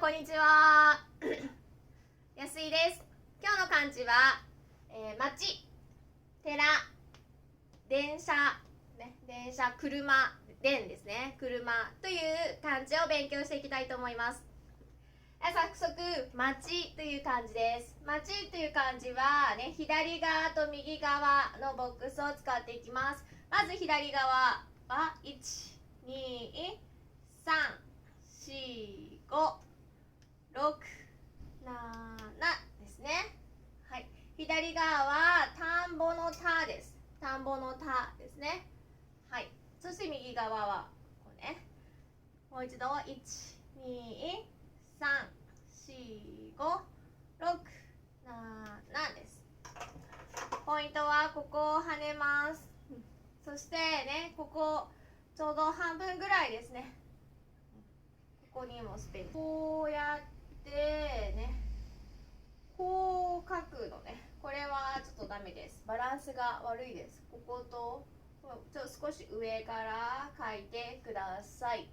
こんにちは。安井です。今日の漢字は、町、寺、電車、電車、車、電ですね。車という漢字を勉強していきたいと思います。早速、町という漢字です。町という漢字は、左側と右側のボックスを使っていきます。まず左側は、1、2、3、4、5、6、7ですね。はい。左側は田んぼの田です。田んぼの田ですね。はい。そして右側はこうね。もう一度1、2、3、4、5、6、7です。ポイントはここを跳ねます。そしてね、ここちょうど半分ぐらいですね。ここにもスペース。こうやってね、こう書くのね。これはちょっとダメです。バランスが悪いです。こことちょっと少し上から書いてください。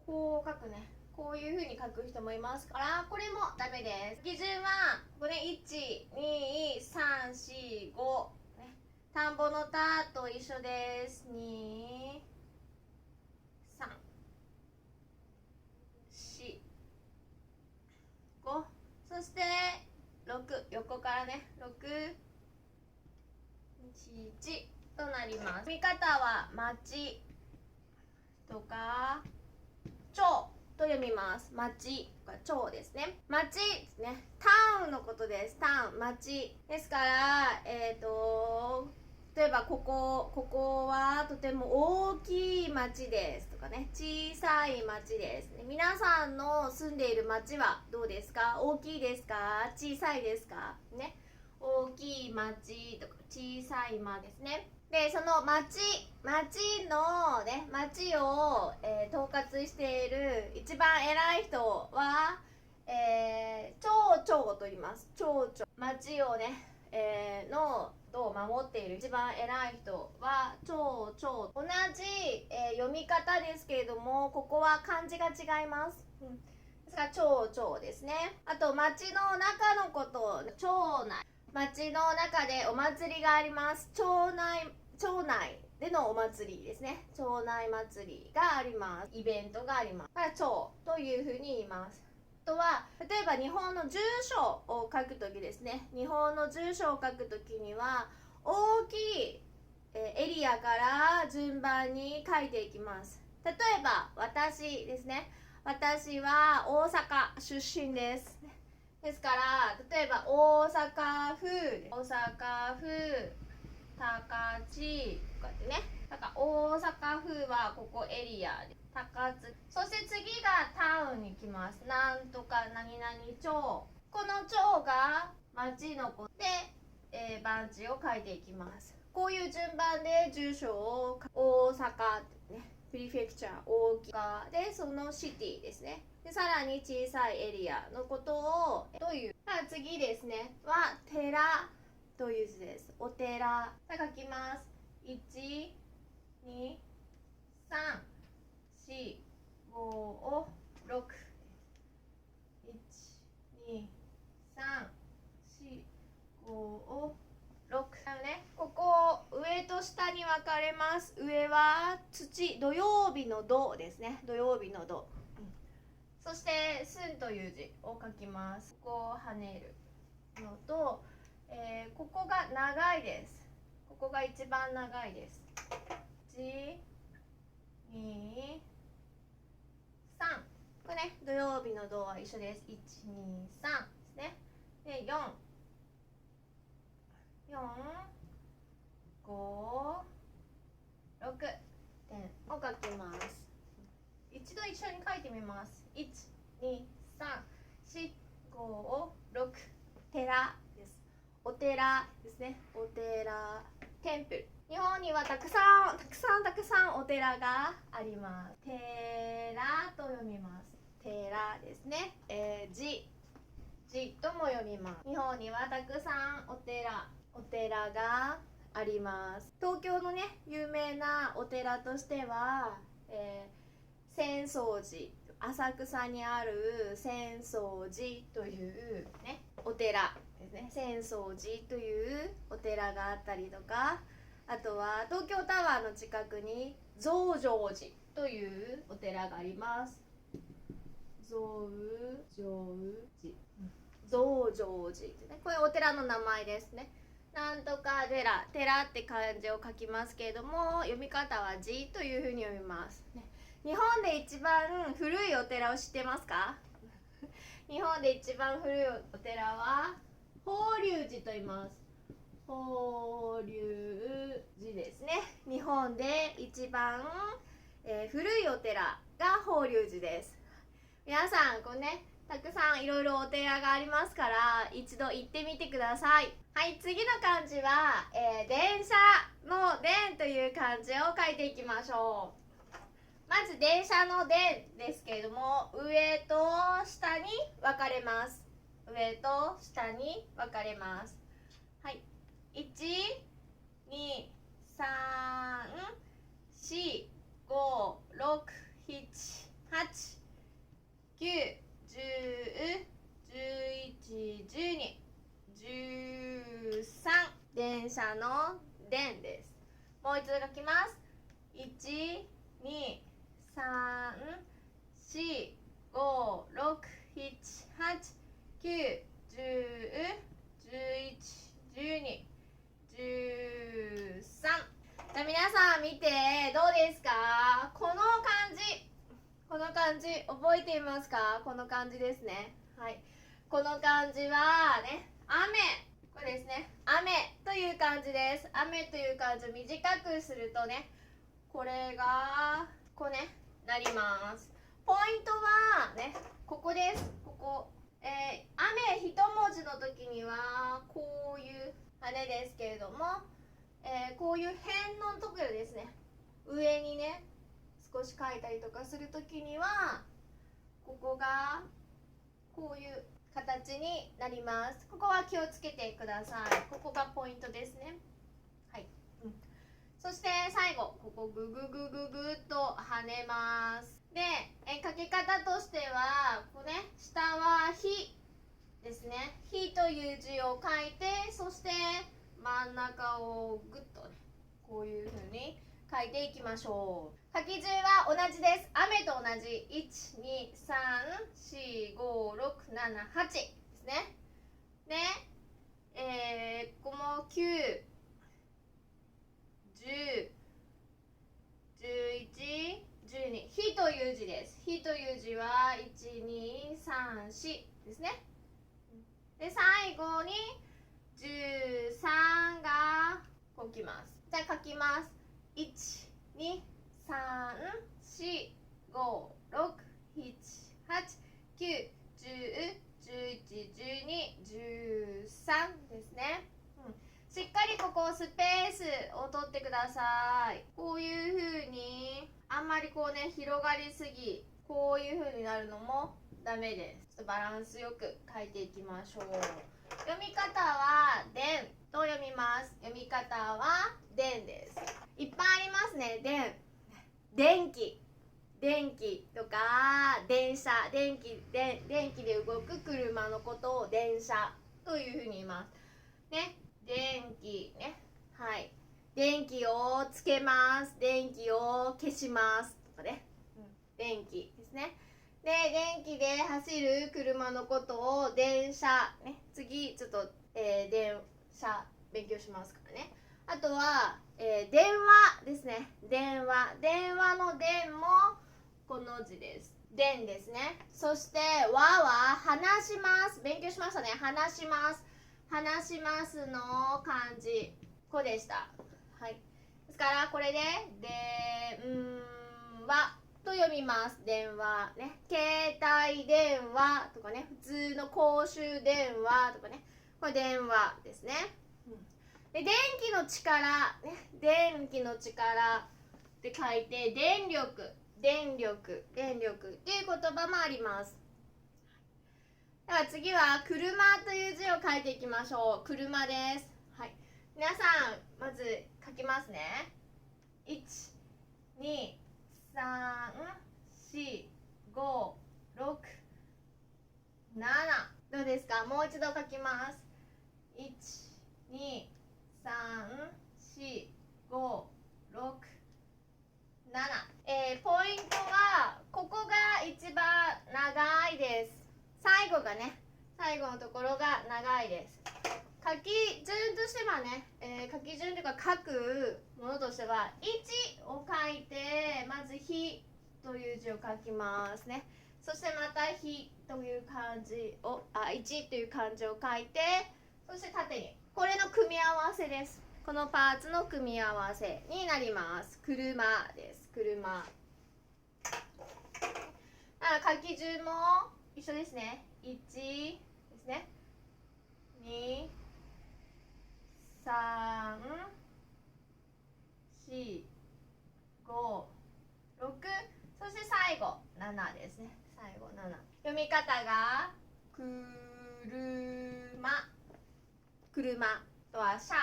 こう書くね。こういう風に書く人もいますから、これもダメです。基準はこれ1、2、3、4、5、ね、田んぼの田と一緒です。2、3、4、5、そして6、横からね、6、1となります。読み方は町とか町と読みます。町とか町ですね。町ですね。タウンのことです。タウン、町ですから、例えばここはとても大きい町ですとかね、小さい町ですね。皆さんの住んでいる町はどうですか？大きいですか？小さいですか？ね。大きい町とか小さい町ですね。で、その町のね、町を、統括している一番偉い人は、町長と言います。町長。町をね、を守っている一番偉い人は町長。同じ、読み方ですけれども、ここは漢字が違います。ですから町長ですね。あと町の中のこと、町内。町の中でお祭りがあります。町内でのお祭りですね。町内祭りがあります。イベントがあります。だから町というふうに言います。あとは例えば日本の住所を書くときですね。日本の住所を書くときには大きいエリアから順番に書いていきます。例えば私ですね。私は大阪出身です。ですから例えば大阪府高知とかってね、だから大阪府はここエリアで高津、そして次がタウンに来ます。なんとか何々町、この町が町の子で、番地を書いていきます。こういう順番で住所を大阪ってね、プリフェクチャー大きかで、そのシティですね。でさらに小さいエリアのことをという。次ですねは寺という字です。お寺。書きます。1、2、3、4、5、6。1、2、3、4、5、6。ここ上と下に分かれます。上は土、土曜日の土ですね。土曜日の土。そして寸という字を書きます。ここを跳ねるのと、ここが長いです。ここが一番長いです。1、2、3。これね、土曜日の土は一緒です。1、2、3ですね。で、4、5、6点を書きます。一度一緒に書いてみます。1、2、3、4、5、6。寺です。お寺ですね。お寺、テンプル。日本にはたくさんお寺があります。寺と読みます。寺ですね。寺とも読みます。日本にはたくさんお寺があります。東京のね有名なお寺としては、浅浅草寺、浅草にある浅草寺というねお寺ですね。浅草寺というお寺があったりとか、あとは東京タワーの近くに増上寺というお寺があります。増上寺、増上寺ってね、これお寺の名前ですね。なんとか寺、寺って漢字を書きますけれども、読み方は寺というふうに読みます、ね。日本で一番古いお寺を知ってますか？日本で一番古いお寺は法隆寺と言います。法隆寺ですね。日本で一番、古いお寺が法隆寺です。皆さんこうね、たくさんいろいろお寺がありますから、一度行ってみてください。はい、次の漢字は、電車の電という漢字を書いていきましょう。まず電車の電ですけれども、上と下に分かれます。上と下に分かれます。はい、1、2、3、4、5、6、7、8、9、10、11、12、13。電車の電です。もう一度書きます。1、2、3、4、5、6、7、8、9、10、11、12、13。じゃあ皆さん見てどうですか？この漢字、この漢字覚えていますか？この漢字ですね。はい。この漢字はね、雨。これですね。雨という漢字です。雨という漢字を短くするとね、これがこうね、なります。ポイントはね、ここです。ここ。雨一文字の時にはこういう羽ですけれども、こういう辺のところですね。上にね、少し書いたりとかするときにはここがこういう形になります。ここは気をつけてください。ここがポイントですね。はい、そして最後ここグググググっと跳ねます。で、書き方としてはこうね、下は火ですね。火という字を書いて、そして真ん中をグッとね、こういう風に書いていきましょう。書き順は同じです。雨と同じ。1、2、3、4、5、6、7、8ですね。で、ここも9、10、11、12。火という字です。火という字は1、2、3、4ですね。で、最後に13がこうきます。じゃあ書きます。1、2、3、4、5、6、7、8、9、10、11、12、13ですね。しっかりここスペースを取ってください。こういう風にあんまりこうね、広がりすぎ、こういう風になるのもダメです。ちょっとバランスよく書いていきましょう。読み方は電と読みます。読み方は電です。いっぱいありますね。電気、電気とか電車、電気で動く車のことを電車というふうに言いますね。電気ね、はい。電気をつけます、電気を消しますとかね、電気ですね。で、電気で走る車のことを電車ね。次ちょっと、電車勉強しますからね。あとは、電話ですね。電話の電もこの字です。電ですね。そして和は話します。勉強しましたね。話します。話しますの漢字こうでした。はい。ですからこれで電話と読みます。電話ね。携帯電話とかね。普通の公衆電話とかね。これ電話ですね。で、電気の力ね。電気の力って書いて電力っていう言葉もあります。では次は車という字を書いていきましょう。車です。はい。皆さんまず書きますね。1、2、3、4、5、6、7、8、9、10、11、12、13うですか？もう一度書きます。1、2、3、4、5、6、7。ポイントはここが一番長いです。最後がね、最後のところが長いです。書き順としてはね、書き順というか書くものとしては1を書いて、まず日という字を書きますね。そしてまた日という漢字を1という漢字を書いて、そして縦にこれの組み合わせです。このパーツの組み合わせになります。車です。車。書き順も一緒ですね。1ですね。2、3、4、5、6、そして最後7ですね。最後7。読み方が車、車とはシャ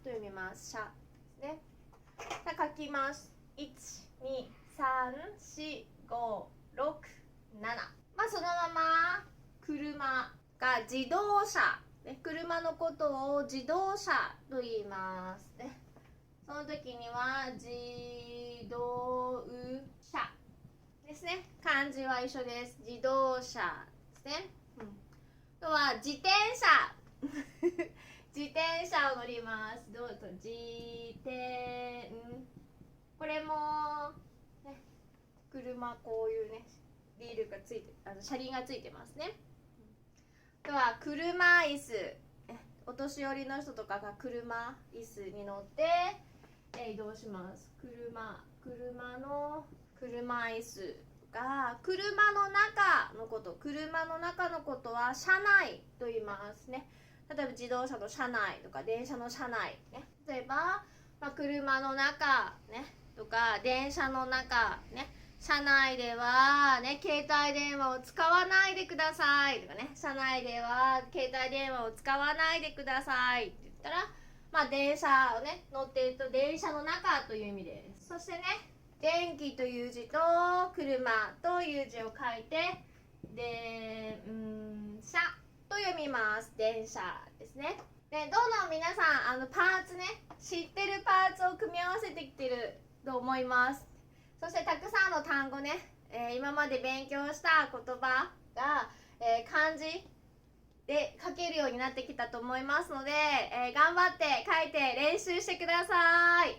と読みます。シャですね。書きます。1、2、3、4、5、6、7。そのまま車が自動車、ね、車のことを自動車と言いますね。その時には自動車ですね。漢字は一緒です。自動車ですね。あとは自転車自転車を乗ります。どうぞ。自転、これも、ね、車こういうねリールがついて、車輪がついてますね。あとは車椅子、お年寄りの人とかが車椅子に乗って移動します。車の車椅子が車の中のこと、車の中のことは車内と言いますね。例えば自動車の車内とか電車の車内ね。例えば、車の中ねとか電車の中ね。車内ではね携帯電話を使わないでくださいとかね。車内では携帯電話を使わないでくださいって言ったら、電車をね乗っていると電車の中という意味です。そしてね、電気という字と車という字を書いて電車と読みます。電車ですね。で、どんどん皆さんパーツね、知ってるパーツを組み合わせてきてると思います。そしてたくさんの単語ね、今まで勉強した言葉が、漢字で書けるようになってきたと思いますので、頑張って書いて練習してください。